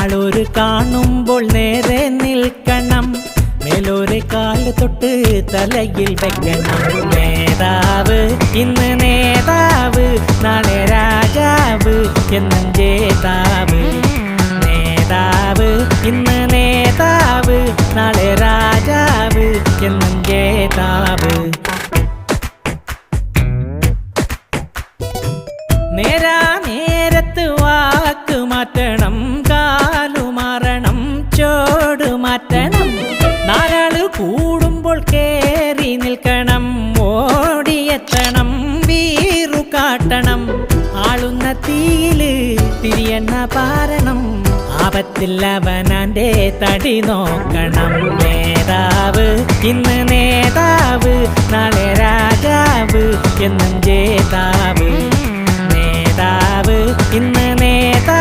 ആളൊരു കാണുമ്പോൾ നേരെ നിൽക്കണം, മേലൊരു കാല് തൊട്ട് തലയിൽ വെക്കണം. നേതാവ് ഇന്ന് നേതാവ്, നാളെ രാജാവ് എന്നും ജേതാവ്. നേതാവ് ഇന്ന് നേതാവ്, നാളെ രാജാവ് എന്നും ജേതാവ്. നേരാ നേരത്ത് വാക്ക് മാറ്റണം, കാലുമാറണം, ചോട് മാറ്റണം. നാലാള് കൂടുമ്പോൾ കേറി നിൽക്കണം, ഓടിയെത്തണം, വീറു കാട്ടണം. ആളുന്ന തീയില് തിരിയെണ്ണ പാരണം, ആപത്തില്ലവനാന്റെ തടി നോക്കണം. നേതാവ് ഇന്ന് നേതാവ്, നാളെ രാജാവ് എന്നും ജേതാവ്. നേതാവ് ഇന്ന്